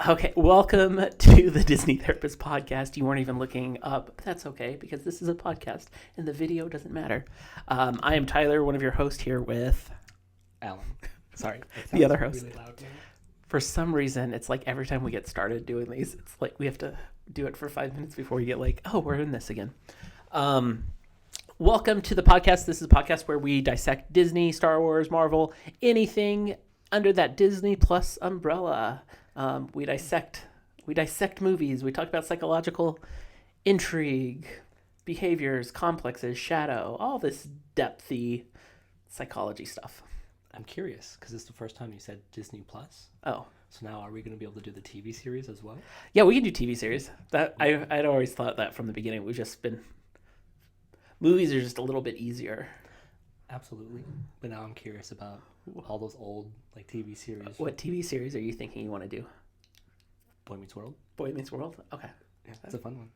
Okay, welcome to the Disney Therapist Podcast. You weren't even looking up, but that's okay because this is a podcast and the video doesn't matter. I am Tyler, one of your hosts here with Alan. Sorry, the other host. Really loud now. For some reason, it's like every time we get started doing these, it's like we have to do it for 5 minutes before we get like, oh, we're in this again. Welcome to the podcast. This is a podcast where we dissect Disney, Star Wars, Marvel, anything under that Disney Plus umbrella. We dissect movies. We talk about psychological intrigue, behaviors, complexes, shadow, all this depthy psychology stuff. I'm curious because it's the first time you said Disney Plus. Oh, so now are we going to be able to do the TV series as well? Yeah, we can do TV series. That I'd always thought that from the beginning. We've just been movies are just a little bit easier. Absolutely, but now I'm curious about all those old like TV series. What TV series are you thinking you want to do? Boy Meets World. Boy Meets World. Okay, yeah, that's a fun one.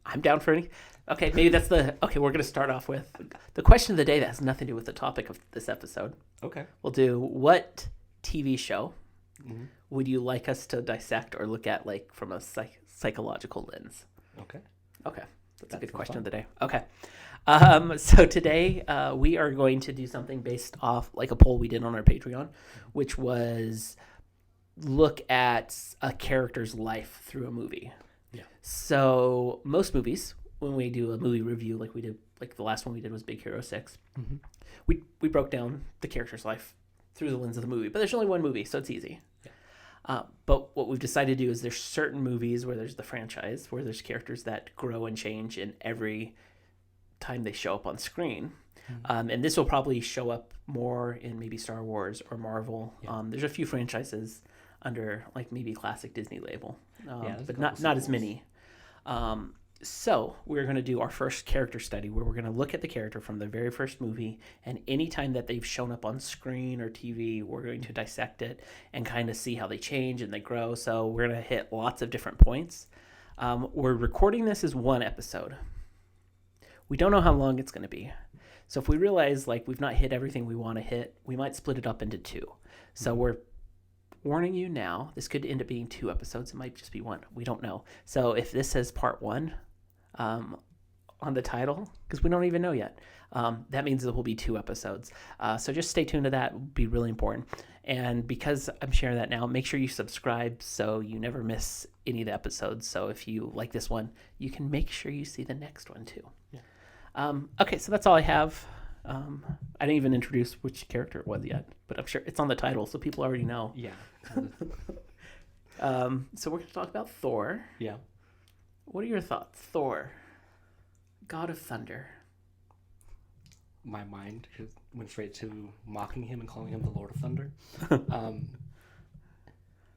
I'm down for any. Okay, maybe that's the. Okay, we're gonna start off with the question of the day that has nothing to do with the topic of this episode. Okay, we'll do what TV show would you like us to dissect or look at, like from a psychological lens? Okay, that's a good question of the day. Okay. So today we are going to do something based off like a poll we did on our Patreon, which was look at a character's life through a movie. Yeah. So most movies, when we do a movie review, like we did, like the last one we did was Big Hero 6, we broke down the character's life through the lens of the movie. But there's only one movie, so it's easy. Yeah. But what we've decided to do is there's certain movies where there's the franchise, where there's characters that grow and change in every time they show up on screen. And this will probably show up more in maybe Star Wars or Marvel. Yeah. There's a few franchises under like maybe classic Disney label, but not as many. So we're going to do our first character study where we're going to look at the character from the very first movie, and any time that they've shown up on screen or TV, we're going to dissect it and kind of see how they change and they grow. So we're going to hit lots of different points. We're recording this as one episode. We don't know how long it's going to be. So if we realize like we've not hit everything we want to hit, we might split it up into two. So we're warning you now, this could end up being 2 episodes. It might just be 1. We don't know. So if this says part 1 on the title, because we don't even know yet, that means it will be 2 episodes. So just stay tuned to that. It will be really important. And because I'm sharing that now, make sure you subscribe so you never miss any of the episodes. So if you like this one, you can make sure you see the next one too. Yeah. Okay, so that's all I have. I didn't even introduce which character it was yet, but I'm sure it's on the title, so people already know. Yeah. So we're going to talk about Thor. Yeah. What are your thoughts? Thor, God of Thunder. My mind went straight to mocking him and calling him the Lord of Thunder.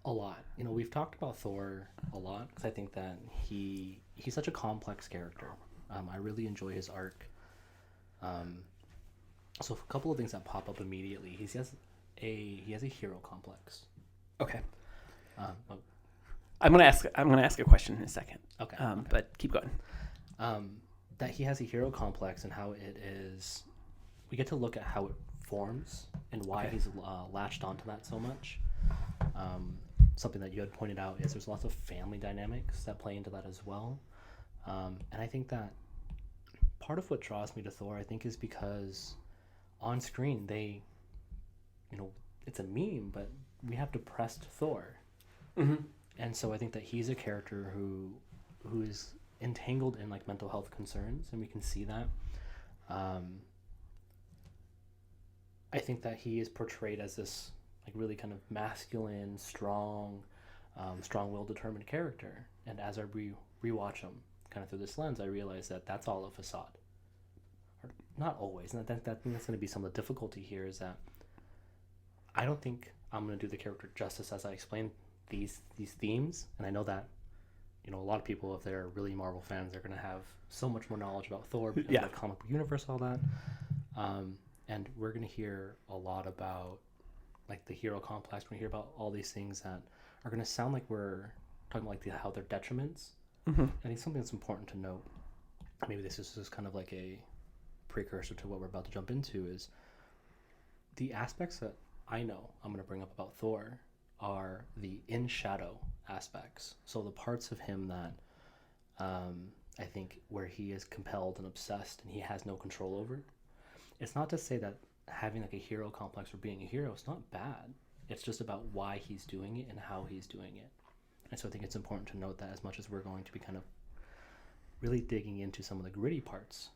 A lot. You know, we've talked about Thor a lot because I think that he's such a complex character. I really enjoy his arc. So a couple of things that pop up immediately. He has a hero complex. Okay. I'm gonna ask a question in a second. Okay. But keep going. That he has a hero complex and how it is. We get to look at how it forms and why he's latched onto that so much. Something that you had pointed out is there's lots of family dynamics that play into that as well. And I think that part of what draws me to Thor, I think, is because on screen it's a meme, but we have depressed Thor. And so I think that he's a character who is entangled in like mental health concerns, and we can see that. I think that he is portrayed as this like really kind of masculine, strong-willed, determined character. And as I rewatch him kind of through this lens, I realize that that's all a facade. Or not always. And I think that's going to be some of the difficulty here is that I don't think I'm going to do the character justice as I explain these themes. And I know that, you know, a lot of people, if they're really Marvel fans, they're going to have so much more knowledge about Thor because of the comic book universe, all that. And we're going to hear a lot about like the hero complex. We're going to hear about all these things that are going to sound like we're talking about like how they're detriments. I think something that's important to note, maybe this is just kind of like a precursor to what we're about to jump into, is the aspects that I know I'm going to bring up about Thor are the in shadow aspects. So the parts of him that I think where he is compelled and obsessed and he has no control over. It's not to say that having like a hero complex or being a hero is not bad. It's just about why he's doing it and how he's doing it. And so I think it's important to note that as much as we're going to be kind of really digging into some of the gritty parts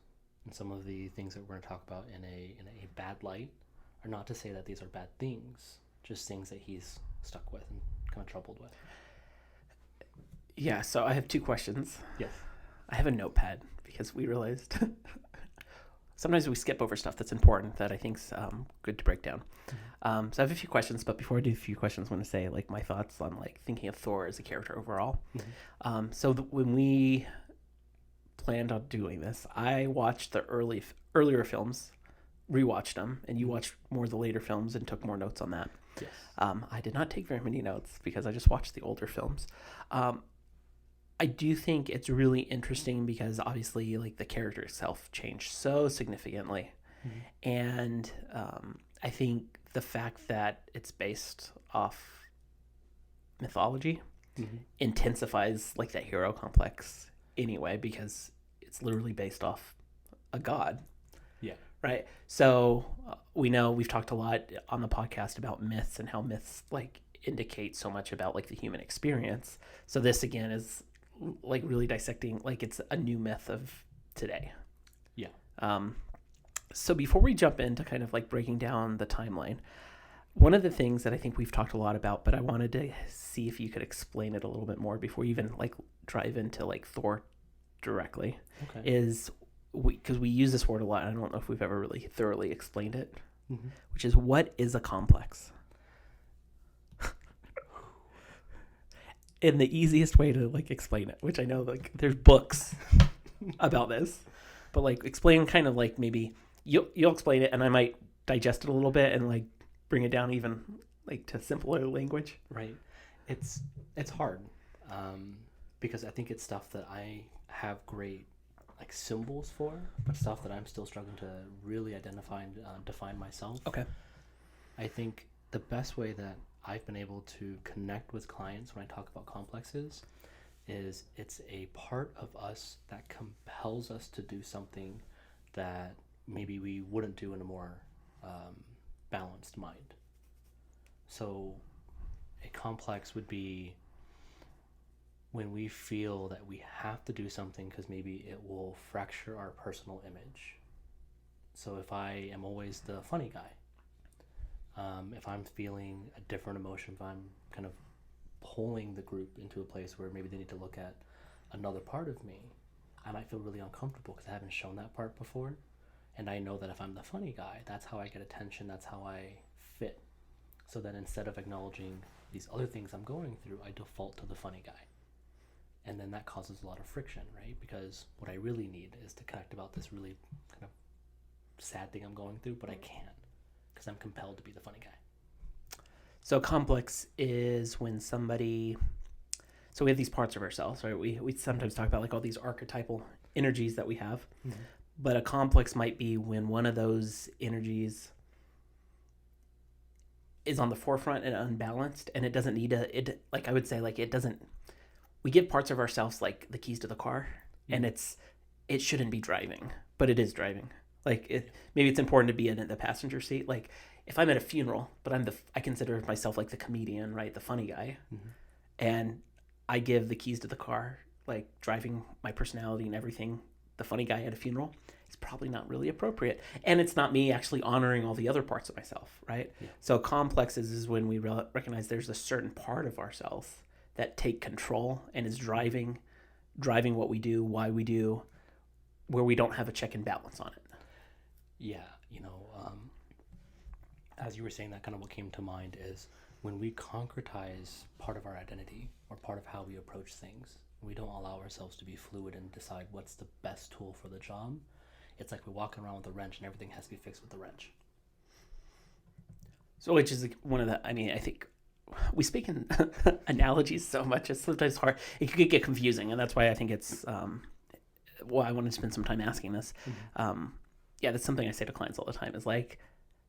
and some of the things that we're going to talk about in a bad light, are not to say that these are bad things, just things that he's stuck with and kind of troubled with. Yeah, so I have 2 questions. Yes. I have a notepad because we realized sometimes we skip over stuff that's important that I think's good to break down. Mm-hmm. So I have a few questions, but before I do a few questions, I want to say like my thoughts on like thinking of Thor as a character overall. Mm-hmm. So when we planned on doing this, I watched the earlier films, rewatched them, and you watched more of the later films and took more notes on that. Yes. I did not take very many notes because I just watched the older films. I do think it's really interesting because obviously like the character itself changed so significantly. Mm-hmm. And I think the fact that it's based off mythology mm-hmm. intensifies like that hero complex anyway, because it's literally based off a god. Yeah. Right. So we know we've talked a lot on the podcast about myths and how myths like indicate so much about like the human experience. So this again is like really dissecting, like it's a new myth of today. Yeah. So before we jump into kind of like breaking down the timeline, one of the things that I think we've talked a lot about, but I wanted to see if you could explain it a little bit more before you even like drive into like Thor directly, is because we use this word a lot. I don't know if we've ever really thoroughly explained it, mm-hmm. which is, what is a complex? And the easiest way to like explain it, which I know like there's books about this, but like explain kind of like maybe you'll explain it and I might digest it a little bit and like bring it down even like to simpler language. Right. It's hard because I think it's stuff that I have great like symbols for, but stuff that I'm still struggling to really identify and define myself. Okay. I think the best way that I've been able to connect with clients when I talk about complexes is it's a part of us that compels us to do something that maybe we wouldn't do in a more balanced mind. So a complex would be when we feel that we have to do something because maybe it will fracture our personal image. So if I am always the funny guy, if I'm feeling a different emotion, if I'm kind of pulling the group into a place where maybe they need to look at another part of me, I might feel really uncomfortable because I haven't shown that part before. And I know that if I'm the funny guy, that's how I get attention, that's how I fit. So that instead of acknowledging these other things I'm going through, I default to the funny guy. And then that causes a lot of friction, right? Because what I really need is to connect about this really kind of sad thing I'm going through, but I can't because I'm compelled to be the funny guy. So complex is when somebody, so we have these parts of ourselves, right? We sometimes talk about like all these archetypal energies that we have, mm-hmm. but a complex might be when one of those energies is on the forefront and unbalanced, and it doesn't need like I would say, like it doesn't, we give parts of ourselves like the keys to the car, mm-hmm. and it shouldn't be driving, but it is driving. Like maybe it's important to be in the passenger seat. Like if I'm at a funeral, but I consider myself like the comedian, right? The funny guy. Mm-hmm. And I give the keys to the car, like driving my personality and everything, the funny guy at a funeral, it's probably not really appropriate. And it's not me actually honoring all the other parts of myself, right? Yeah. So complexes is when we recognize there's a certain part of ourselves that take control and is driving what we do, why we do, where we don't have a check and balance on it. Yeah, as you were saying, that kind of what came to mind is when we concretize part of our identity or part of how we approach things, we don't allow ourselves to be fluid and decide what's the best tool for the job. It's like we're walking around with a wrench and everything has to be fixed with the wrench. So which is one of the, I think we speak in analogies so much, it's sometimes hard. It could get confusing, and that's why I think it's, I want to spend some time asking this. Mm-hmm. Yeah, that's something I say to clients all the time is like,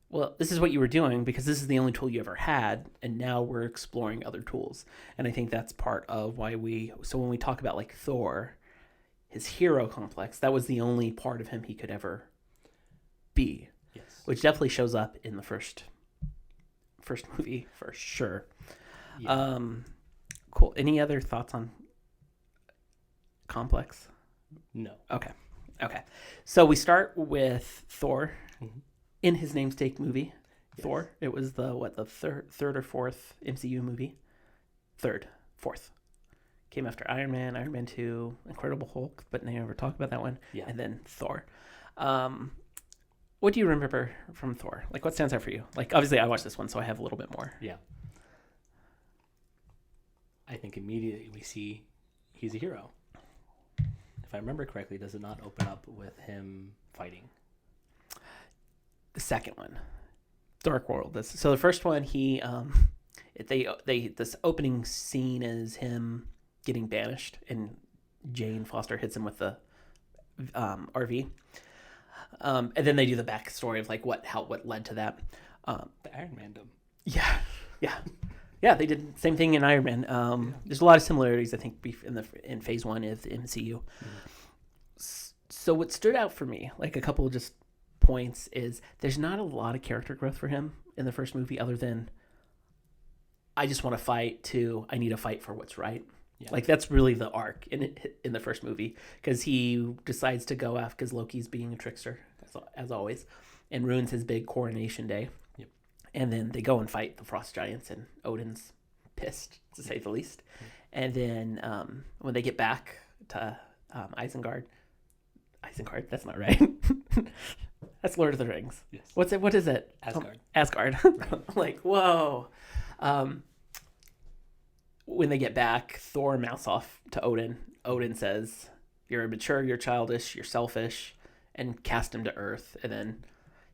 well, this is what you were doing because this is the only tool you ever had, and now we're exploring other tools. And I think that's part of why so when we talk about like Thor, his hero complex, that was the only part of him he could ever be. Yes. Which definitely shows up in the first movie for sure. Yeah. Cool. Any other thoughts on complex? No. Okay. So we start with Thor in his namesake movie, Thor. It was the third or fourth MCU movie? Fourth. Came after Iron Man, Iron Man 2, Incredible Hulk, but they never talked about that one. Yeah. And then Thor. What do you remember from Thor? Like, what stands out for you? Like, obviously, I watched this one, so I have a little bit more. Yeah. I think immediately we see he's a hero. If I remember correctly, does it not open up with him fighting? The second one, Dark World. So the first one, this opening scene is him getting banished, and Jane Foster hits him with the RV. And then they do the backstory of like what led to that. The Iron Man-dom. Yeah. They did the same thing in Iron Man. There's a lot of similarities, I think, in Phase 1 of the MCU. So what stood out for me, like a couple of just points, is there's not a lot of character growth for him in the first movie, other than I just want to fight to I need to fight for what's right. Yeah. Like that's really the arc in the first movie, because he decides to go after because Loki's being a trickster as always, and ruins his big coronation day. Yep. And then they go and fight the Frost Giants, and Odin's pissed to say the least. Yep. And then when they get back to Isengard, that's not right. That's Lord of the Rings. Yes. What is it? Asgard. Right. Like, whoa. When they get back, Thor mouths off to Odin. Odin says, "You're immature, you're childish, you're selfish," and cast him to Earth. And then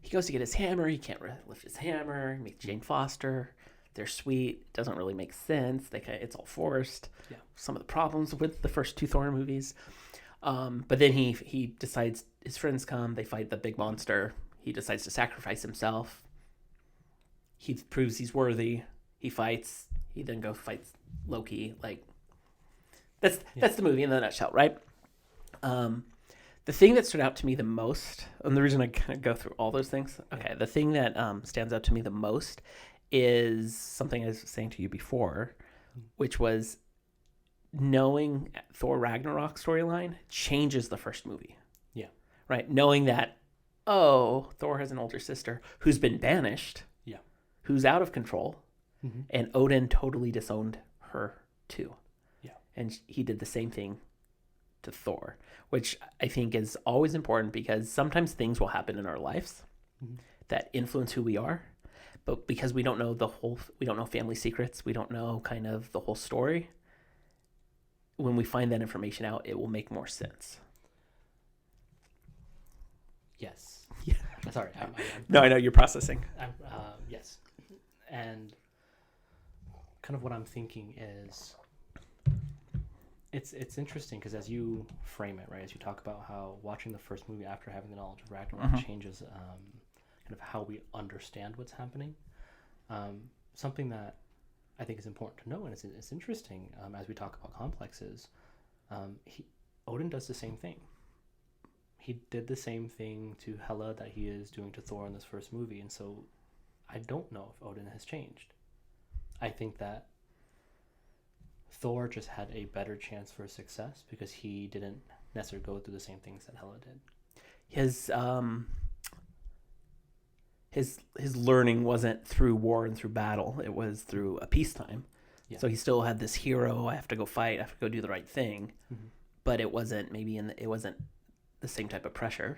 he goes to get his hammer. He can't lift his hammer. He meets Jane Foster. They're sweet. It doesn't really make sense. It's all forced. Yeah. Some of the problems with the first two Thor movies. But then he decides, his friends come. They fight the big monster. He decides to sacrifice himself. He proves he's worthy. He fights. He then goes fights Loki. Like that's the movie in a nutshell, right? The thing that stood out to me the most, and the reason I kind of go through all those things, okay, the thing that stands out to me the most is something I was saying to you before, which was knowing Thor Ragnarok storyline changes the first movie. Yeah. Right? Knowing that, Thor has an older sister who's been banished, who's out of control, and Odin totally disowned her too. Yeah. And he did the same thing to Thor, which I think is always important, because sometimes things will happen in our lives that influence who we are, but because we don't know we don't know family secrets, we don't know kind of the whole story, when we find that information out, it will make more sense. Yes. Yeah. Sorry. No, I know you're processing. Yes. And kind of what I'm thinking is, it's interesting because as you frame it, right, as you talk about how watching the first movie after having the knowledge of Ragnarok changes kind of how we understand what's happening. Something that I think is important to know, and it's interesting as we talk about complexes. Odin does the same thing. He did the same thing to Hela that he is doing to Thor in this first movie, and so I don't know if Odin has changed. I think that Thor just had a better chance for success because he didn't necessarily go through the same things that Hela did. His learning wasn't through war and through battle. It was through a peacetime. Yeah. So he still had this hero. I have to go fight. I have to go do the right thing. Mm-hmm. But it wasn't it wasn't the same type of pressure.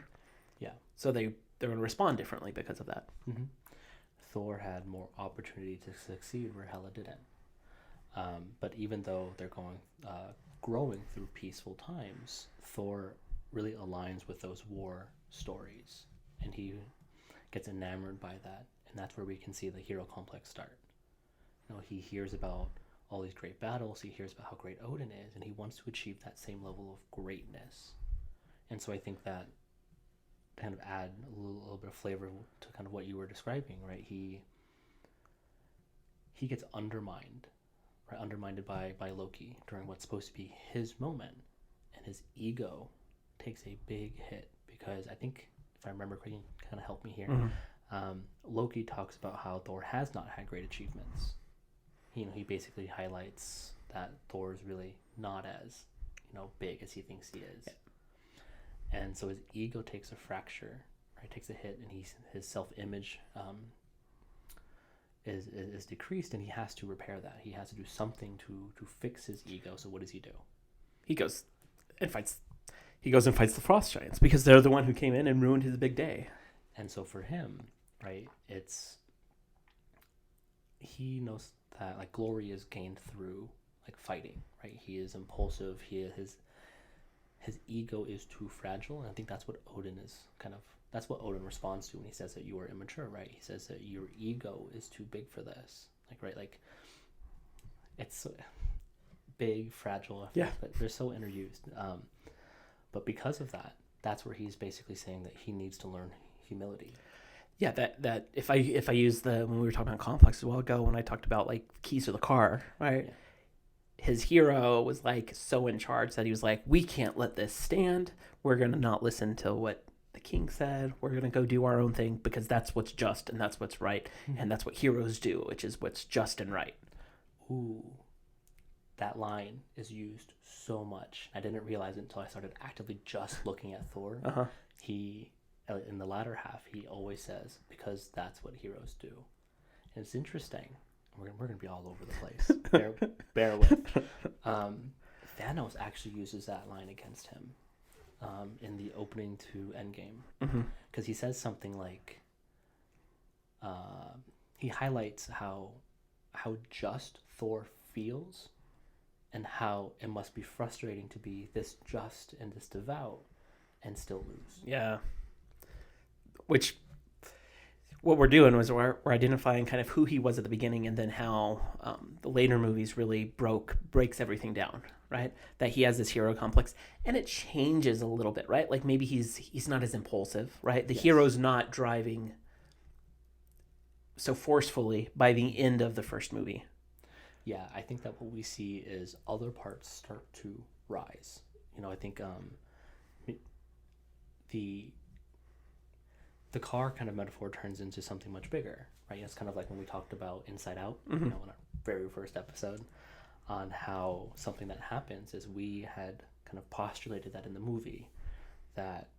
Yeah. So they're going to respond differently because of that. Mm-hmm. Thor had more opportunity to succeed where Hela didn't. But even though they're growing through peaceful times, Thor really aligns with those war stories, and he gets enamored by that, and that's where we can see the hero complex start. He hears about all these great battles, he hears about how great Odin is, and he wants to achieve that same level of greatness. And so I think that kind of add a little bit of flavor to kind of what you were describing, right? He gets undermined, right? Undermined by Loki during what's supposed to be his moment, and his ego takes a big hit because I think, if I remember correctly, kind of help me here. Loki talks about how Thor has not had great achievements. He basically highlights that Thor is really not as big as he thinks he is. Yeah. And so his ego takes a fracture, right? Takes a hit, and his self-image is decreased, and he has to repair that. He has to do something to fix his ego. So what does he do? He goes and fights the Frost Giants because they're the one who came in and ruined his big day. And so for him, right, he knows that like glory is gained through like fighting, right? He is impulsive. His ego is too fragile, and I think that's what Odin responds to when he says that you are immature, right? He says that your ego is too big for this, like, right? Like, it's big, fragile. Yeah. But they're so interused. But because of that, that's where he's basically saying that he needs to learn humility. Yeah, that if I use when we were talking about complex a while ago, when I talked about like keys to the car, right? Yeah. His hero was like so in charge that he was like, we can't let this stand. We're going to not listen to what the king said. We're going to go do our own thing because that's what's just and that's what's right. Mm-hmm. And that's what heroes do, which is what's just and right. Ooh, that line is used so much. I didn't realize it until I started actively just looking at Thor. Uh-huh. He, in the latter half, he always says, because that's what heroes do. And it's interesting. We're going to be all over the place. Bear with. Thanos actually uses that line against him in the opening to Endgame. Because he says something like, he highlights how just Thor feels and how it must be frustrating to be this just and this devout and still lose. Yeah. Which... what we're doing was we're identifying kind of who he was at the beginning and then how the later movies really breaks everything down, right? That he has this hero complex and it changes a little bit, right? Like maybe he's not as impulsive, right? The hero's not driving so forcefully by the end of the first movie. Yeah, I think that what we see is other parts start to rise. I think the car kind of metaphor turns into something much bigger, right? It's kind of like when we talked about Inside Out, in our very first episode, on how something that happens is we had kind of postulated that in the movie, that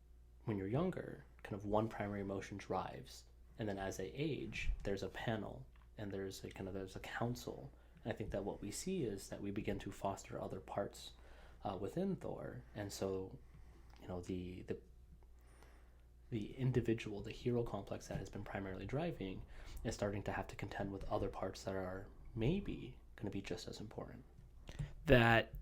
when you're younger, kind of one primary emotion drives, and then as they age, there's a panel, and there's a council. And I think that what we see is that we begin to foster other parts within Thor, and so, the individual, the hero complex that has been primarily driving is starting to have to contend with other parts that are maybe going to be just as important. That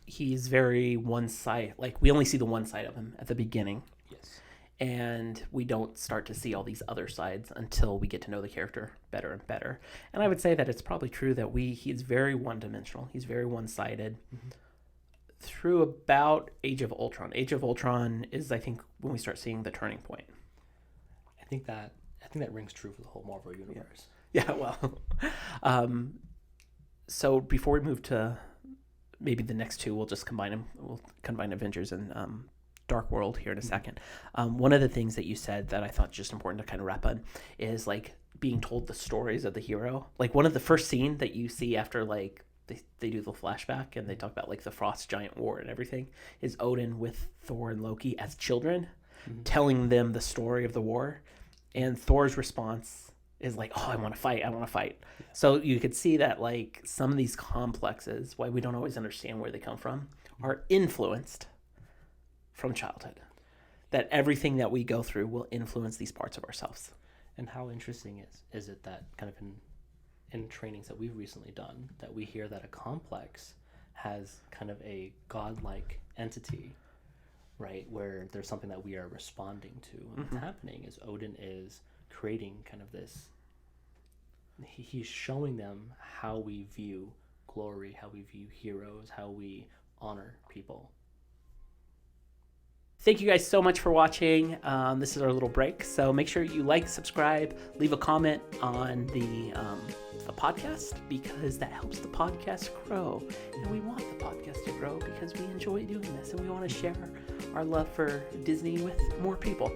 he's very one-sided. Like, we only see the one side of him at the beginning. Yes. And we don't start to see all these other sides until we get to know the character better and better. And I would say that it's probably true that he's very one-dimensional. He's very one-sided. Mm-hmm. Through about Age of Ultron. Age of Ultron is, I think, when we start seeing the turning point. I think that rings true for the whole Marvel universe. Yeah, well. So before we move to maybe the next two, we'll just combine them. We'll combine Avengers and Dark World here in a second. One of the things that you said that I thought just important to kind of wrap on is like being told the stories of the hero. Like one of the first scene that you see after like they do the flashback and they talk about like the Frost Giant War and everything is Odin with Thor and Loki as children, telling them the story of the war, and Thor's response is like, oh, I want to fight. Yeah. So you could see that like some of these complexes, why we don't always understand where they come from, are influenced from childhood. That everything that we go through will influence these parts of ourselves. And how interesting is it that kind of in trainings that we've recently done, that we hear that a complex has kind of a godlike entity, right, where there's something that we are responding to. And what's happening is Odin is creating kind of this, he's showing them how we view glory, how we view heroes, how we honor people. thank you guys so much for watching. This is our little break, so make sure you like, subscribe, leave a comment on the podcast, because that helps the podcast grow. And we want the podcast to grow because we enjoy doing this, and we want to share our love for Disney with more people.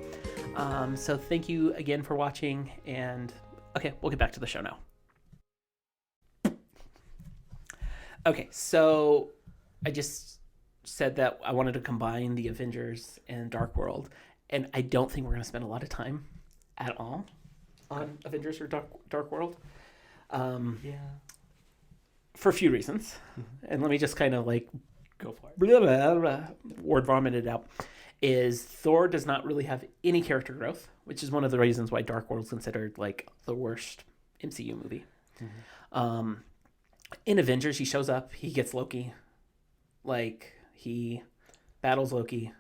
So thank you again for watching, and okay, we'll get back to the show now. Okay, so I just said that I wanted to combine the Avengers and Dark World, and I don't think we're going to spend a lot of time at all on Avengers or Dark World. For a few reasons. And let me just kind of like Go for it. blah, blah, blah, word vomit it out. Is Thor does not really have any character growth, which is one of the reasons why Dark World is considered like the worst MCU movie. In Avengers, he shows up, he gets Loki, like he battles Loki,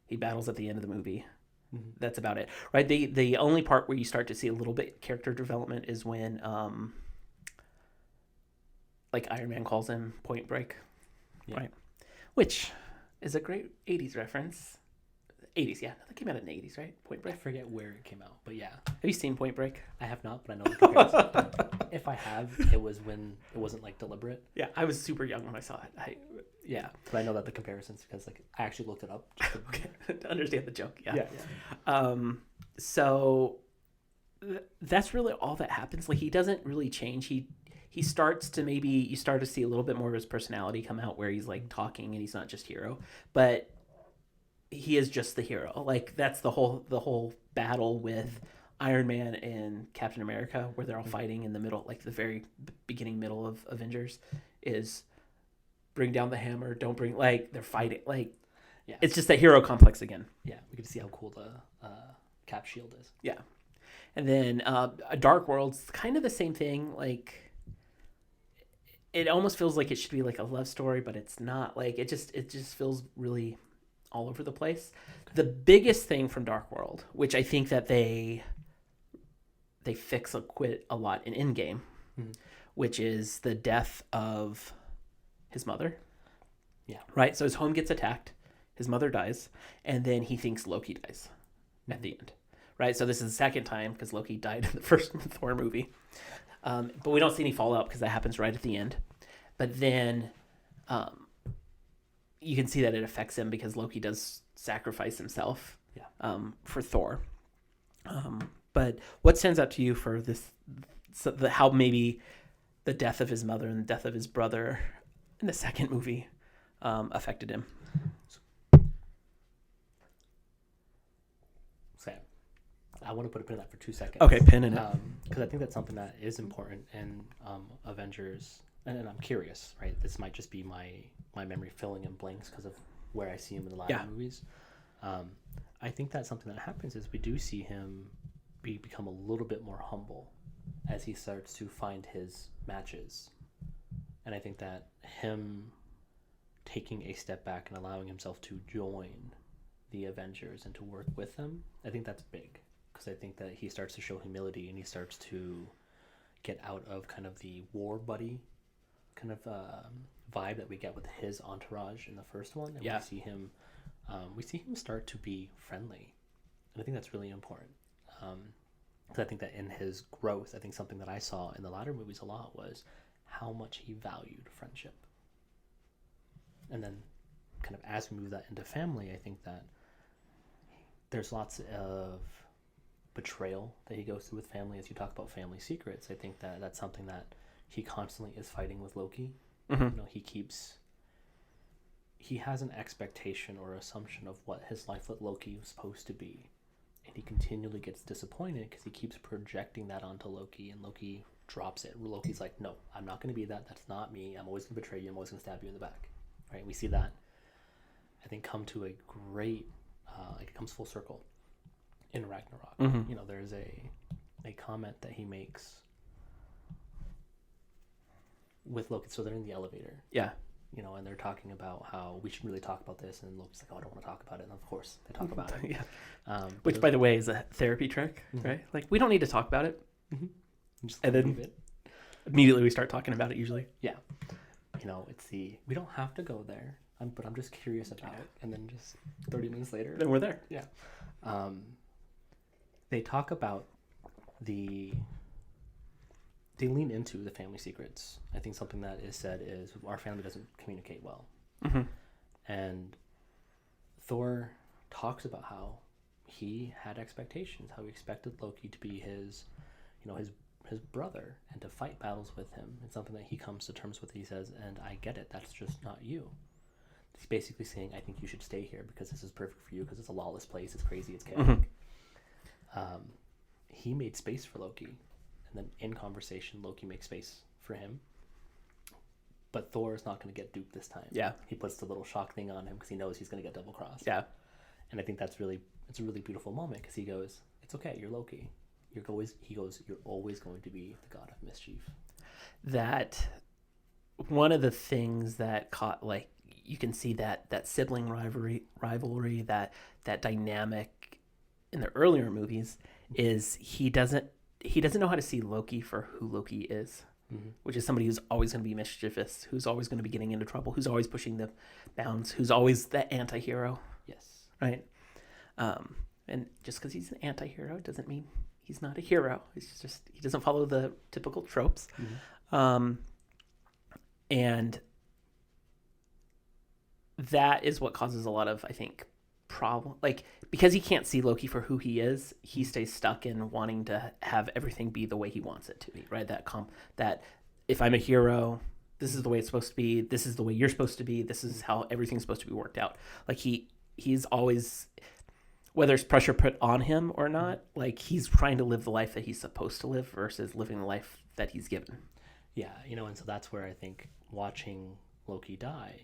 he battles at the end of the movie. That's about it, right? The only part where you start to see a little bit character development is when like Iron Man calls him Point Break, right? Which is a great 80s reference. 80s, yeah. That came out in the 80s, right? Point Break? I forget where it came out, but yeah. Have you seen Point Break? I have not, but I know the comparison. If I have, it was when it wasn't like deliberate. Yeah, I was super young when I saw it. Yeah, but I know that the comparisons because like I actually looked it up just to understand the joke. Yeah. yeah. So that's really all that happens. Like he doesn't really change. He starts to maybe you start to see a little bit more of his personality come out where he's like talking and he's not just hero, but he is just the hero. Like that's the whole battle with Iron Man and Captain America where they're all fighting in the middle, like the very beginning middle of Avengers is bring down the hammer, don't bring, like they're fighting, like it's just that hero complex again. Yeah, we get to see how cool the Cap shield is. Yeah. And then a Dark World's kind of the same thing. Like it almost feels like it should be like a love story, but it's not. Like it just feels really all over the place. The biggest thing from Dark World, which I think that they fix a lot in Endgame, which is the death of his mother. Yeah. Right? So his home gets attacked, his mother dies, and then he thinks Loki dies at the end. Right? So this is the second time because Loki died in the first Thor movie. But we don't see any fallout because that happens right at the end. But then you can see that it affects him because Loki does sacrifice himself for Thor. But what stands out to you for this, how maybe the death of his mother and the death of his brother in the second movie affected him? So I want to put a pin in that for 2 seconds. Okay, pin in it. Because I think that's something that is important in Avengers. And I'm curious, right? This might just be my memory filling in blanks because of where I see him in the latter movies. I think that something that happens is we do see him become a little bit more humble as he starts to find his matches. And I think that him taking a step back and allowing himself to join the Avengers and to work with them, I think that's big. Because I think that he starts to show humility and he starts to get out of kind of the war buddy kind of vibe that we get with his entourage in the first one. And we see him start to be friendly. And I think that's really important. Because I think that in his growth, I think something that I saw in the latter movies a lot was how much he valued friendship. And then kind of as we move that into family, I think that there's lots of betrayal that he goes through with family as you talk about family secrets. I think that that's something that he constantly is fighting with Loki. You know, he has an expectation or assumption of what his life with Loki was supposed to be. And he continually gets disappointed because he keeps projecting that onto Loki, and Loki drops it. Loki's like, no, I'm not going to be that. That's not me. I'm always going to betray you. I'm always going to stab you in the back. Right? We see that, I think, come to a great, like it comes full circle in Ragnarok. You know, there's a comment that he makes with Loki. So they're in the elevator. Yeah. You know, and they're talking about how we should really talk about this, and Loki's like, "Oh, I don't want to talk about it." And of course, they talk about it. Which, by the way, is a therapy trick, right? Like, we don't need to talk about it, and then immediately we start talking about it. Usually, you know, it's we don't have to go there, but I'm just curious about it. And then just 30 minutes later, Then we're there. yeah. They talk about they lean into the family secrets. I think something that is said is our family doesn't communicate well. Mm-hmm. And Thor talks about how he had expectations, how he expected Loki to be his brother and to fight battles with him. It's something that he comes to terms with. He says, and I get it, that's just not you. He's basically saying, I think you should stay here because this is perfect for you, because it's a lawless place, it's crazy, it's chaotic. Mm-hmm. He made space for Loki, and then in conversation, Loki makes space for him. But Thor is not going to get duped this time. Yeah. He puts the little shock thing on him because he knows he's going to get double crossed. Yeah. And I think it's a really beautiful moment because he goes, it's okay, you're Loki. You're always going to be the god of mischief. That one of the things that caught, like, you can see that sibling rivalry, that dynamic in the earlier movies is he doesn't know how to see Loki for who Loki is. Mm-hmm. Which is somebody who's always going to be mischievous, who's always going to be getting into trouble, who's always pushing the bounds, who's always the anti-hero. Yes. Right? And just because he's an anti-hero doesn't mean he's not a hero. It's just he doesn't follow the typical tropes. Mm-hmm. And that is what causes a lot of, I think, problem. Like, because he can't see Loki for who he is, he stays stuck in wanting to have everything be the way he wants it to be, right? That if I'm a hero, this is the way it's supposed to be, this is the way you're supposed to be, this is how everything's supposed to be worked out. Like, he's always, whether it's pressure put on him or not, like, he's trying to live the life that he's supposed to live versus living the life that he's given. Yeah, and so that's where I think watching Loki die,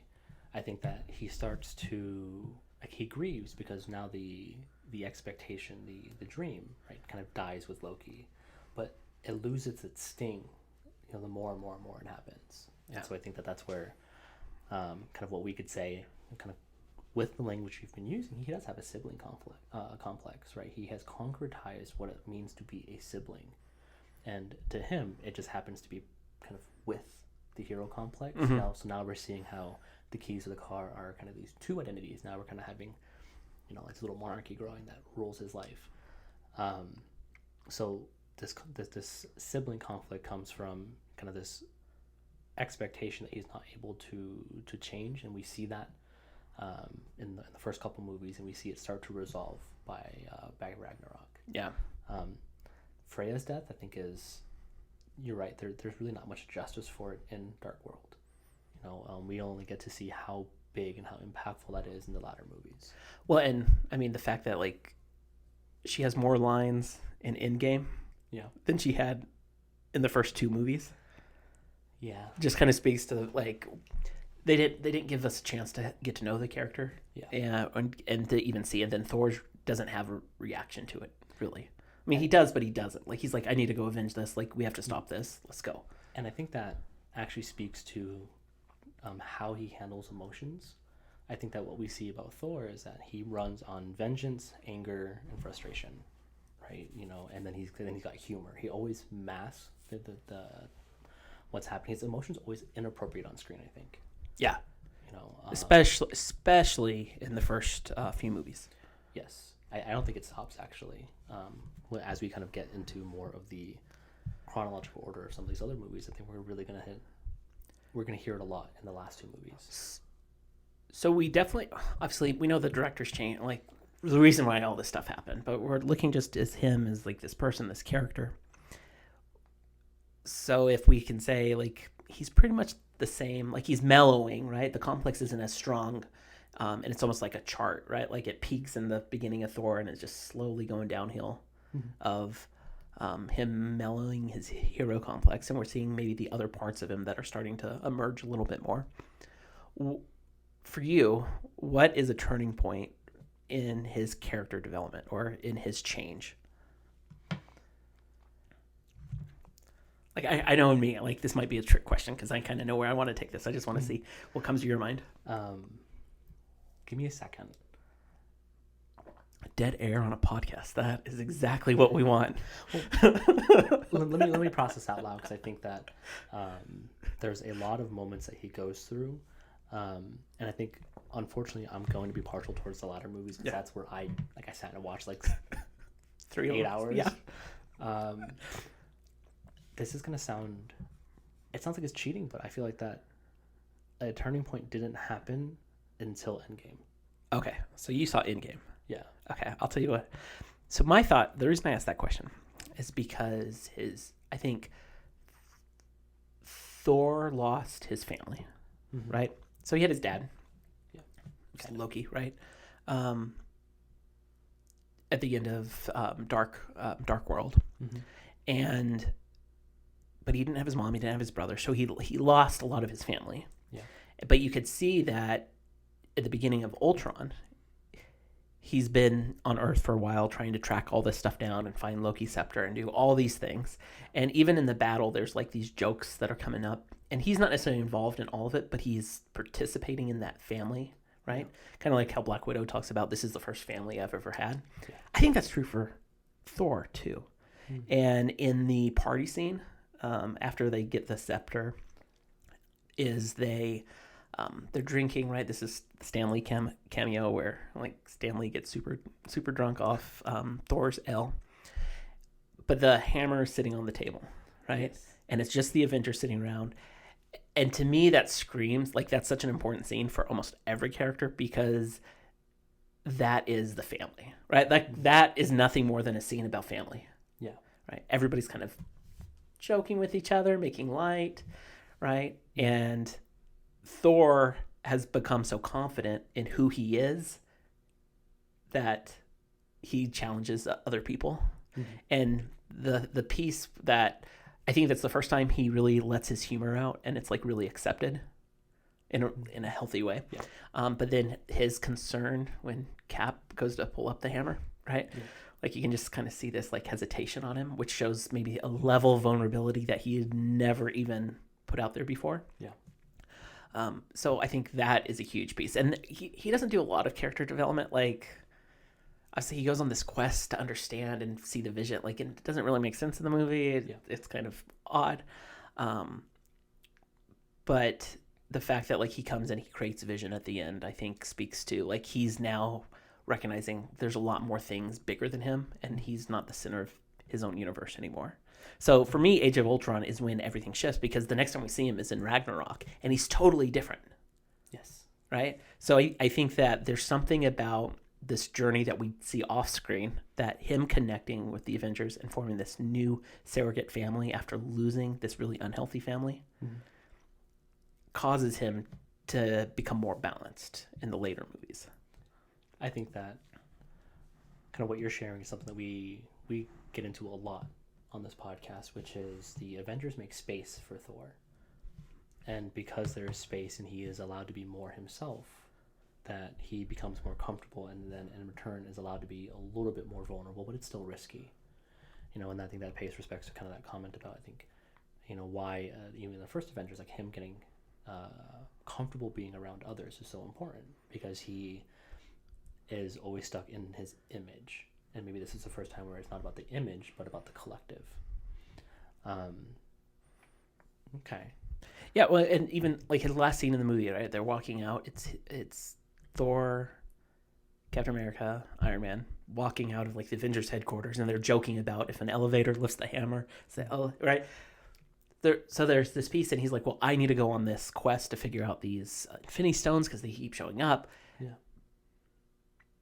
I think that he starts to, like, he grieves because now the expectation, the dream, right, kind of dies with Loki, but it loses its sting, the more and more and more it happens. Yeah. And so I think that's where kind of what we could say, kind of with the language we've been using, he does have a sibling complex, right? He has concretized what it means to be a sibling, and to him, it just happens to be kind of with the hero complex. Mm-hmm. Now we're seeing how the keys of the car are kind of these two identities. Now we're kind of having, like this little monarchy growing that rules his life. So this sibling conflict comes from kind of this expectation that he's not able to change, and we see that in the first couple movies, and we see it start to resolve by Ragnarok. Yeah. Freya's death, I think, you're right. There's really not much justice for it in Dark World. We only get to see how big and how impactful that is in the latter movies. Well, and I mean the fact that, like, she has more lines in Endgame, than she had in the first two movies. Yeah, just kind of speaks to, like, they didn't give us a chance to get to know the character. Yeah, and to even see, and then Thor doesn't have a reaction to it really. I mean, he does, but he doesn't. Like, he's like, I need to go avenge this. Like, we have to stop this. Let's go. And I think that actually speaks to how he handles emotions. I think that what we see about Thor is that he runs on vengeance, anger, and frustration, right? And then he's got humor. He always masks the what's happening. His emotions always inappropriate on screen, I think. Yeah. Especially in the first few movies. Yes. I don't think it stops, actually. As we kind of get into more of the chronological order of some of these other movies, I think we're really going to hear it a lot in the last two movies. So we definitely, obviously, we know the director's change, like, the reason why all this stuff happened, but we're looking just as him as, like, this person, this character. So if we can say, like, he's pretty much the same, like, he's mellowing, right? The complex isn't as strong, and it's almost like a chart, right? Like, it peaks in the beginning of Thor, and it's just slowly going downhill of him mellowing his hero complex, and we're seeing maybe the other parts of him that are starting to emerge a little bit more. For you, what is a turning point in his character development or in his change? Like, I know in me, like, this might be a trick question because I kind of know where I want to take this. I just want to see what comes to your mind. Give me a second. Dead air on a podcast. That is exactly what we want. Let me process out loud, because I think that there's a lot of moments that he goes through And I think, unfortunately, I'm going to be partial towards the latter movies because that's where I sat and watched like 8 hours. Yeah. This is going to sound, it sounds like it's cheating, but I feel like that a turning point didn't happen until Endgame. Okay, so you saw Endgame. Yeah. Okay, I'll tell you what. So my thought, the reason I asked that question is because I think Thor lost his family, right? So he had his dad, Loki, right? At the end of Dark World, but he didn't have his mom, he didn't have his brother, so he lost a lot of his family. Yeah. But you could see that at the beginning of Ultron, he's been on Earth for a while trying to track all this stuff down and find Loki's scepter and do all these things. And even in the battle, there's like these jokes that are coming up. And he's not necessarily involved in all of it, but he's participating in that family, right? Kind of like how Black Widow talks about, this is the first family I've ever had. Yeah. I think that's true for Thor, too. And in the party scene, after they get the scepter, is they're drinking, right? This is Stanley cameo where like Stanley gets super drunk off Thor's L, but the hammer is sitting on the table, right? Yes. And it's just the Avengers sitting around. And to me, that screams like that's such an important scene for almost every character because that is the family, right? Like that is nothing more than a scene about family. Yeah. Right. Everybody's kind of joking with each other, making light, right? And Thor has become so confident in who he is that he challenges other people. And the piece that I think that's the first time he really lets his humor out and it's like really accepted in a healthy way. Yeah. But then his concern when Cap goes to pull up the hammer, right? Yeah. Like you can just kind of see this like hesitation on him, which shows maybe a level of vulnerability that he had never even put out there before. Yeah. So I think that is a huge piece. And he doesn't do a lot of character development. Like, I say he goes on this quest to understand and see the vision. Like, it doesn't really make sense in the movie. It's kind of odd. But the fact that, like, he comes and he creates vision at the end, I think speaks to, like, he's now recognizing there's a lot more things bigger than him, and he's not the center of his own universe anymore. So for me, Age of Ultron is when everything shifts because the next time we see him is in Ragnarok and he's totally different. Yes. Right? So I think that there's something about this journey that we see off screen that him connecting with the Avengers and forming this new surrogate family after losing this really unhealthy family causes him to become more balanced in the later movies. I think that kind of what you're sharing is something that we get into a lot on this podcast, which is the Avengers make space for Thor. And because there is space and he is allowed to be more himself, that he becomes more comfortable and then in return is allowed to be a little bit more vulnerable, but it's still risky. And I think that pays respects to kind of that comment about, I think, why even the first Avengers, like him getting comfortable being around others is so important because he is always stuck in his image. And maybe this is the first time where it's not about the image, but about the collective. Okay. Yeah, well, and even like his last scene in the movie, right? They're walking out. It's Thor, Captain America, Iron Man walking out of like the Avengers headquarters, and they're joking about if an elevator lifts the hammer. Right? So there's this piece, and he's like, "Well, I need to go on this quest to figure out these Infinity Stones because they keep showing up." Yeah.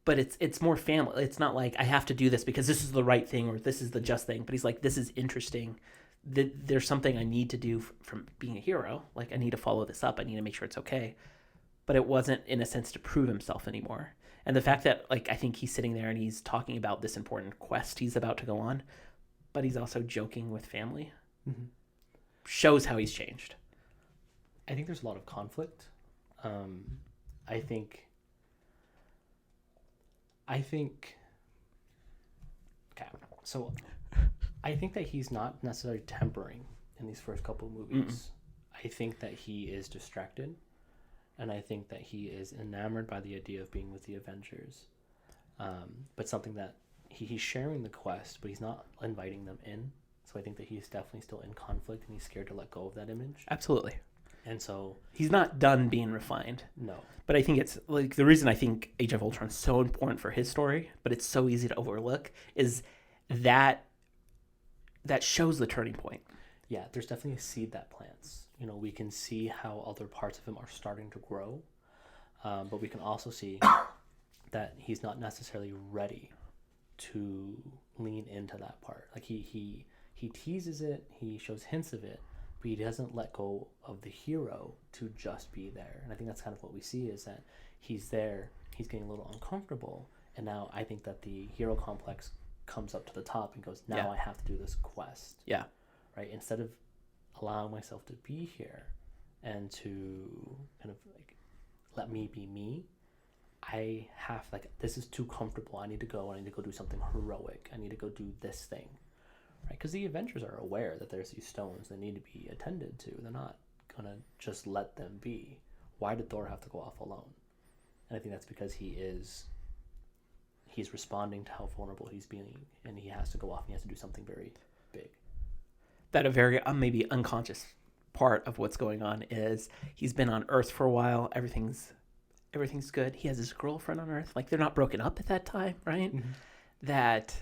But it's more family. It's not like I have to do this because this is the right thing or this is the just thing. But he's like, this is interesting. There's something I need to do from being a hero. Like I need to follow this up. I need to make sure it's okay. But it wasn't in a sense to prove himself anymore. And the fact that like I think he's sitting there and he's talking about this important quest he's about to go on, but he's also joking with family, shows how he's changed. I think there's a lot of conflict. I think. Okay, so I think that he's not necessarily tempering in these first couple of movies. I think that he is distracted, and I think that he is enamored by the idea of being with the Avengers. But something that he's sharing the quest, but he's not inviting them in. So I think that he's definitely still in conflict, and he's scared to let go of that image. Absolutely. And so he's not done being refined. no. But I think it's like the reason I think Age of Ultron is so important for his story, but it's so easy to overlook, is that shows the turning point. Yeah, there's definitely a seed that plants. You know, we can see how other parts of him are starting to grow, but we can also see that he's not necessarily ready to lean into that part. Like he teases it, he shows hints of it, but he doesn't let go of the hero to just be there. And I think that's kind of what we see, is that he's there, he's getting a little uncomfortable, and now I think that the hero complex comes up to the top and goes, now I have to do this quest. Yeah. Right? Instead of allowing myself to be here and to kind of like let me be me, I have, like, this is too comfortable. I need to go do something heroic. I need to go do this thing. Right? Because the Avengers are aware that there's these stones that need to be attended to. They're not going to just let them be. Why did Thor have to go off alone? And I think that's because he's responding to how vulnerable he's being, and he has to go off and he has to do something very big. That a very maybe unconscious part of what's going on is he's been on Earth for a while. Everything's good. He has his girlfriend on Earth. Like, they're not broken up at that time, right? Mm-hmm. That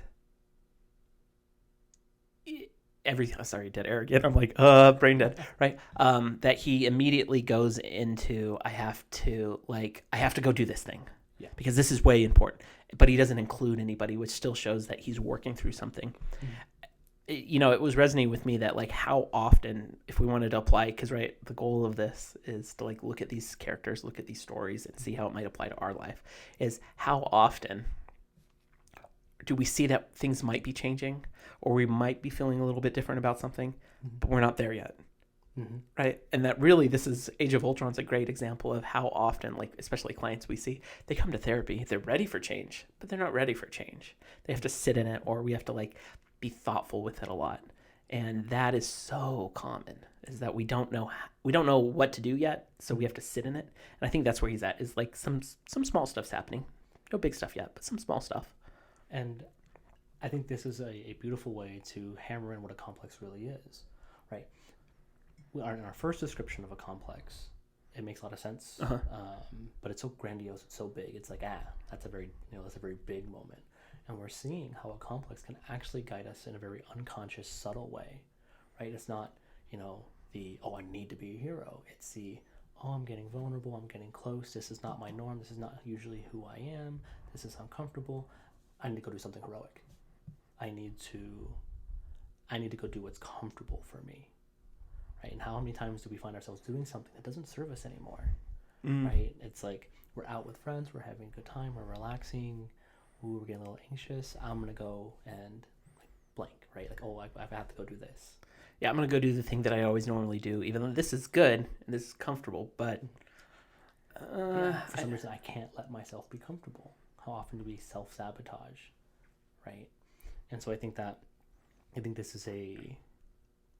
everything. Sorry, dead air again. I'm like, brain dead, right? That he immediately goes into, I have to go do this thing, because this is way important. But he doesn't include anybody, which still shows that he's working through something. Mm-hmm. You know, it was resonating with me that, like, how often, if we wanted to apply, because, right, the goal of this is to, like, look at these characters, look at these stories, and see how it might apply to our life, is how often do we see that things might be changing, or we might be feeling a little bit different about something, but we're not there yet, right? And that really, this is, Age of Ultron's a great example of how often, like, especially clients we see, they come to therapy, they're ready for change, but they're not ready for change. They have to sit in it, or we have to, like, be thoughtful with it a lot. And that is so common, is that we don't know what to do yet, so we have to sit in it. And I think that's where he's at, is like some small stuff's happening. No big stuff yet, but some small stuff. And I think this is a beautiful way to hammer in what a complex really is, right? In our first description of a complex, it makes a lot of sense, but it's so grandiose, it's so big. It's like, that's a very big moment. And we're seeing how a complex can actually guide us in a very unconscious, subtle way, right? It's not, I need to be a hero. It's I'm getting vulnerable, I'm getting close. This is not my norm. This is not usually who I am. This is uncomfortable. I need to go do something heroic. I need to go do what's comfortable for me, right? And how many times do we find ourselves doing something that doesn't serve us anymore, right? It's like, we're out with friends, we're having a good time, we're relaxing, we're getting a little anxious. I'm going to go and, like, blank, right? Like, I have to go do this. Yeah, I'm going to go do the thing that I always normally do, even though this is good and this is comfortable, but for some reason I can't let myself be comfortable. How often do we self-sabotage, right? And so I think this is a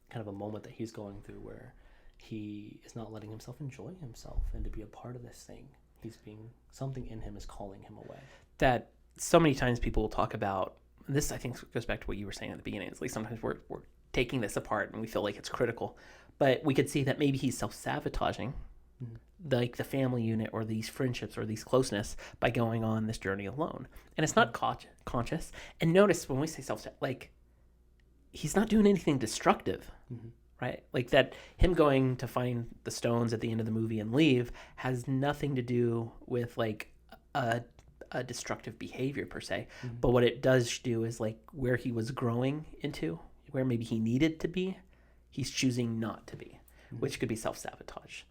kind of a moment that he's going through where he is not letting himself enjoy himself and to be a part of this thing. Something in him is calling him away. That so many times people will talk about this. I think goes back to what you were saying at the beginning. It's like sometimes we're taking this apart and we feel like it's critical, but we could see that maybe he's self-sabotaging like the family unit or these friendships or these closeness by going on this journey alone. And it's not conscious. And notice when we say like, he's not doing anything destructive, right? Like, that him going to find the stones at the end of the movie and leave has nothing to do with, like, a destructive behavior per se. But what it does do is, like, where he was growing into, where maybe he needed to be, he's choosing not to be, which could be self-sabotage.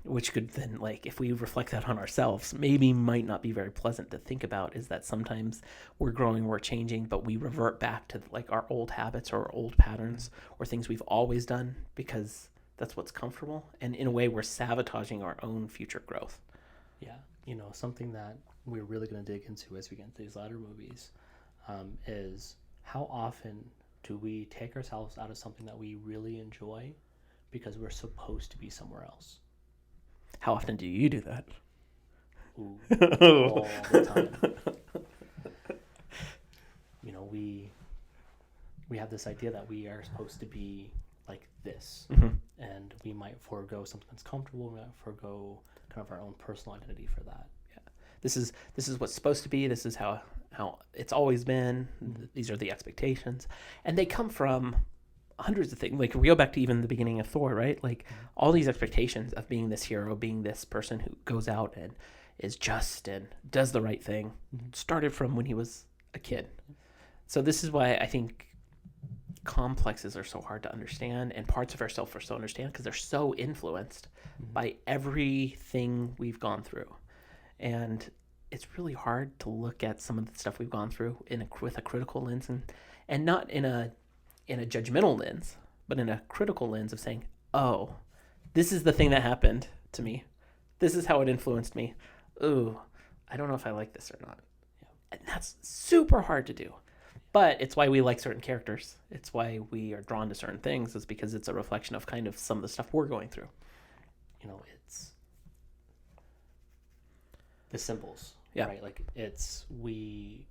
Which could then, like, if we reflect that on ourselves, maybe might not be very pleasant to think about, is that sometimes we're growing, we're changing, but we revert back to, like, our old habits or old patterns or things we've always done because that's what's comfortable. And in a way, we're sabotaging our own future growth. Yeah. Something that we're really going to dig into as we get into these latter movies is how often do we take ourselves out of something that we really enjoy because we're supposed to be somewhere else? How often do you do that? Ooh, all the time. We have this idea that we are supposed to be like this, and we might forego something that's comfortable. We might forego kind of our own personal identity for that. This is what's supposed to be. This is how it's always been. These are the expectations, and they come from hundreds of things. Like, we go back to even the beginning of Thor, right? Like, all these expectations of being this hero, being this person who goes out and is just and does the right thing, started from when he was a kid. So this is why I think complexes are so hard to understand, and parts of ourselves are so understand, because they're so influenced by everything we've gone through. And it's really hard to look at some of the stuff we've gone through with a critical lens, and not in a judgmental lens, but in a critical lens of saying, oh, this is the thing that happened to me. This is how it influenced me. Ooh, I don't know if I like this or not. And that's super hard to do. But it's why we like certain characters. It's why we are drawn to certain things, is because it's a reflection of kind of some of the stuff we're going through. It's the symbols, yeah. Right? Like, it's we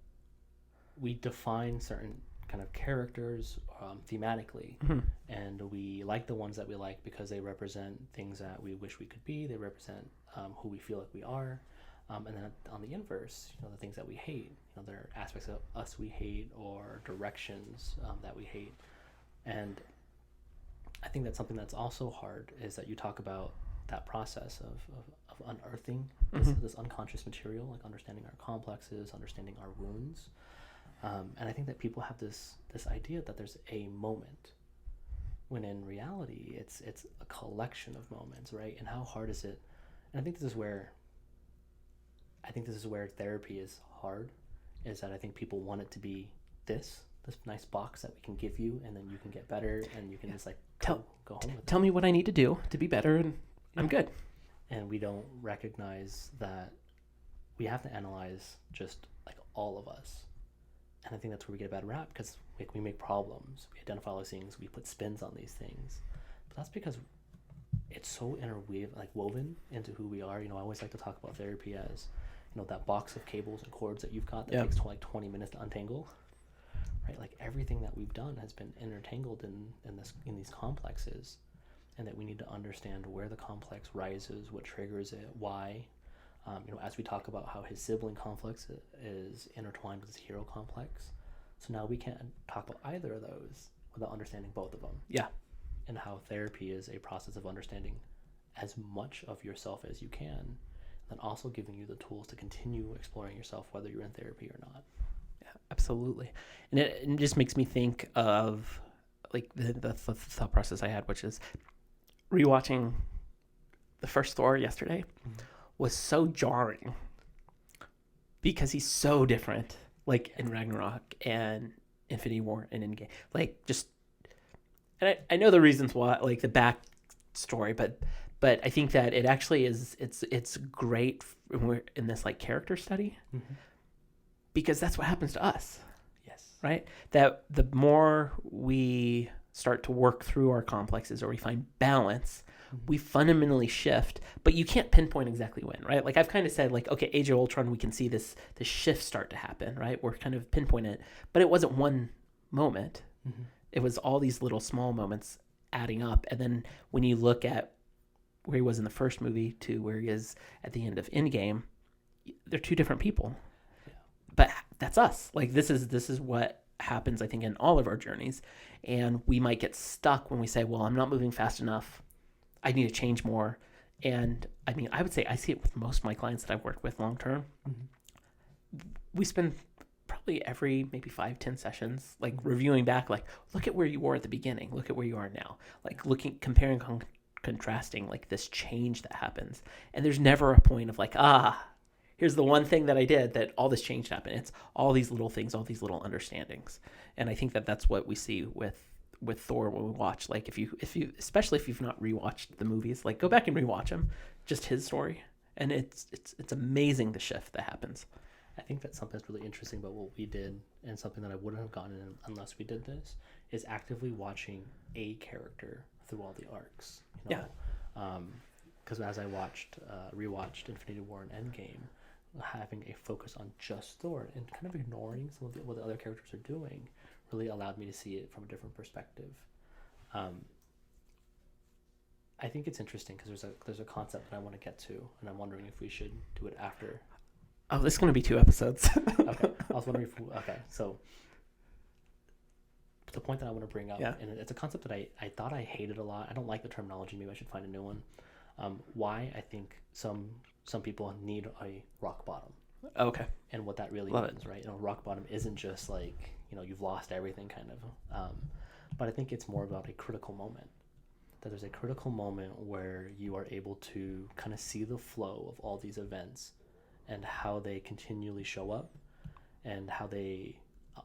define certain kind of characters thematically, and we like the ones that we like because they represent things that we wish we could be. They represent who we feel like we are, and then on the inverse, the things that we hate. There are aspects of us we hate, or directions that we hate. And I think that's something that's also hard, is that you talk about that process of unearthing this unconscious material, like understanding our complexes, understanding our wounds. And I think that people have this idea that there's a moment, when in reality it's a collection of moments, right? And how hard is it? And I think this is where therapy is hard, is that I think people want it to be this nice box that we can give you, and then you can get better, and you can just like go home with tell me what I need to do to be better, and I'm good. And we don't recognize that we have to analyze just like all of us. And I think that's where we get a bad rap, because we make problems, we identify all these things, we put spins on these things. But that's because it's so woven into who we are. I always like to talk about therapy as, that box of cables and cords that you've got that takes like 20 minutes to untangle. Right? Like, everything that we've done has been intertangled in these complexes, and that we need to understand where the complex rises, what triggers it, why. As we talk about how his sibling complex is intertwined with his hero complex. So now we can't talk about either of those without understanding both of them. Yeah. And how therapy is a process of understanding as much of yourself as you can, and also giving you the tools to continue exploring yourself, whether you're in therapy or not. Yeah, absolutely. And it just makes me think of like the thought process I had, which is rewatching the first Thor yesterday. Was so jarring, because he's so different, like in Ragnarok and Infinity War and Endgame. Like, just, and I know the reasons why, like the back story, but I think that it actually is, it's great when we're in this like character study, because that's what happens to us. Yes. Right? That the more we start to work through our complexes, or we find balance, we fundamentally shift, but you can't pinpoint exactly when, right? Like, I've kind of said, like, okay, Age of Ultron, we can see this shift start to happen, right? We're kind of pinpointing it, but it wasn't one moment. It was all these little small moments adding up. And then when you look at where he was in the first movie to where he is at the end of Endgame, they're two different people. Yeah. But that's us. Like, this is what happens, I think, in all of our journeys. And we might get stuck when we say, well, I'm not moving fast enough. I need to change more. And I mean, I would say I see it with most of my clients that I've worked with long term. We spend probably every maybe 5-10 sessions like reviewing back, like, look at where you were at the beginning, look at where you are now, like comparing, contrasting, like this change that happens. And there's never a point of like, here's the one thing that I did that all this change happened. It's all these little things, all these little understandings. And I think that that's what we see with Thor when we watch. Like, if you especially if you've not rewatched the movies, like, go back and rewatch them, just his story, and it's amazing the shift that happens. I think that's something that's really interesting about what we did, and something that I wouldn't have gotten in unless we did this, is actively watching a character through all the arcs. Because as I rewatched Infinity War and Endgame, having a focus on just Thor and kind of ignoring some of what the other characters are doing really allowed me to see it from a different perspective. I think it's interesting because there's a concept that I want to get to, and I'm wondering if we should do it after. Oh, this is going to be 2 episodes. Okay. I was wondering okay, so the point that I want to bring up, and it's a concept that I thought I hated a lot. I don't like the terminology. Maybe I should find a new one. Why I think some people need a rock bottom. Okay. And what that really means, right? Rock bottom isn't just like, you've lost everything kind of. But I think it's more about a critical moment. That there's a critical moment where you are able to kind of see the flow of all these events and how they continually show up and how they,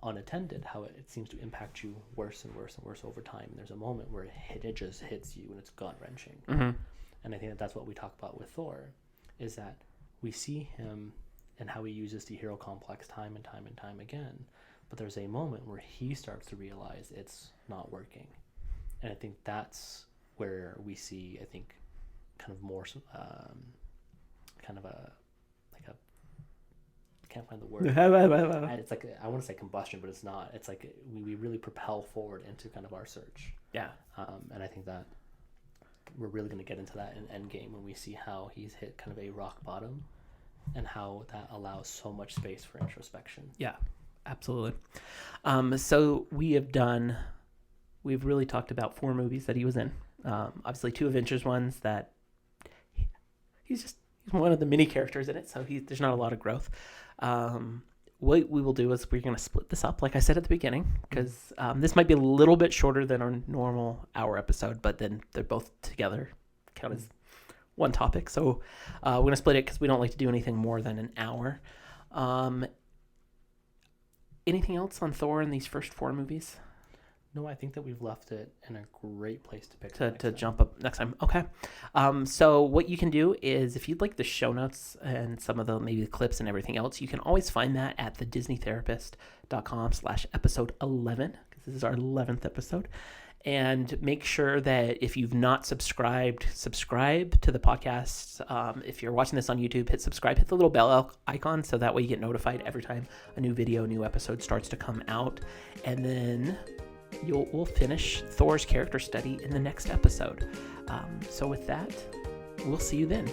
unattended, how it seems to impact you worse and worse and worse over time. And there's a moment where it just hits you and it's gut-wrenching. Mm-hmm. And I think that's what we talk about with Thor, is that we see him and how he uses the hero complex time and time and time again. But there's a moment where he starts to realize it's not working. And I think that's where we see, I think, kind of more, kind of a, like a, I can't find the word. It's like, I want to say combustion, but it's not. It's like we really propel forward into kind of our search. Yeah. And I think that we're really going to get into that in Endgame when we see how he's hit kind of a rock bottom and how that allows so much space for introspection. Yeah, absolutely. So we've really talked about 4 movies that he was in. Obviously 2 Avengers ones that he's one of the mini characters in it, so there's not a lot of growth. What we will do is we're going to split this up, like I said at the beginning, because this might be a little bit shorter than our normal hour episode, but then they're both together, count as one topic. So we're going to split it because we don't like to do anything more than an hour. Anything else on Thor in these first 4 movies? No, I think that we've left it in a great place to pick to jump up next time. Okay. So what you can do is, if you'd like the show notes and some of maybe the clips and everything else, you can always find that at the disneytherapist.com/episode 11, because this is our 11th episode. And make sure that if you've not subscribe to the podcast. If you're watching this on YouTube, hit subscribe, hit the little bell icon, so that way you get notified every time a new episode starts to come out. And then we'll finish Thor's character study in the next episode. So with that, we'll see you then.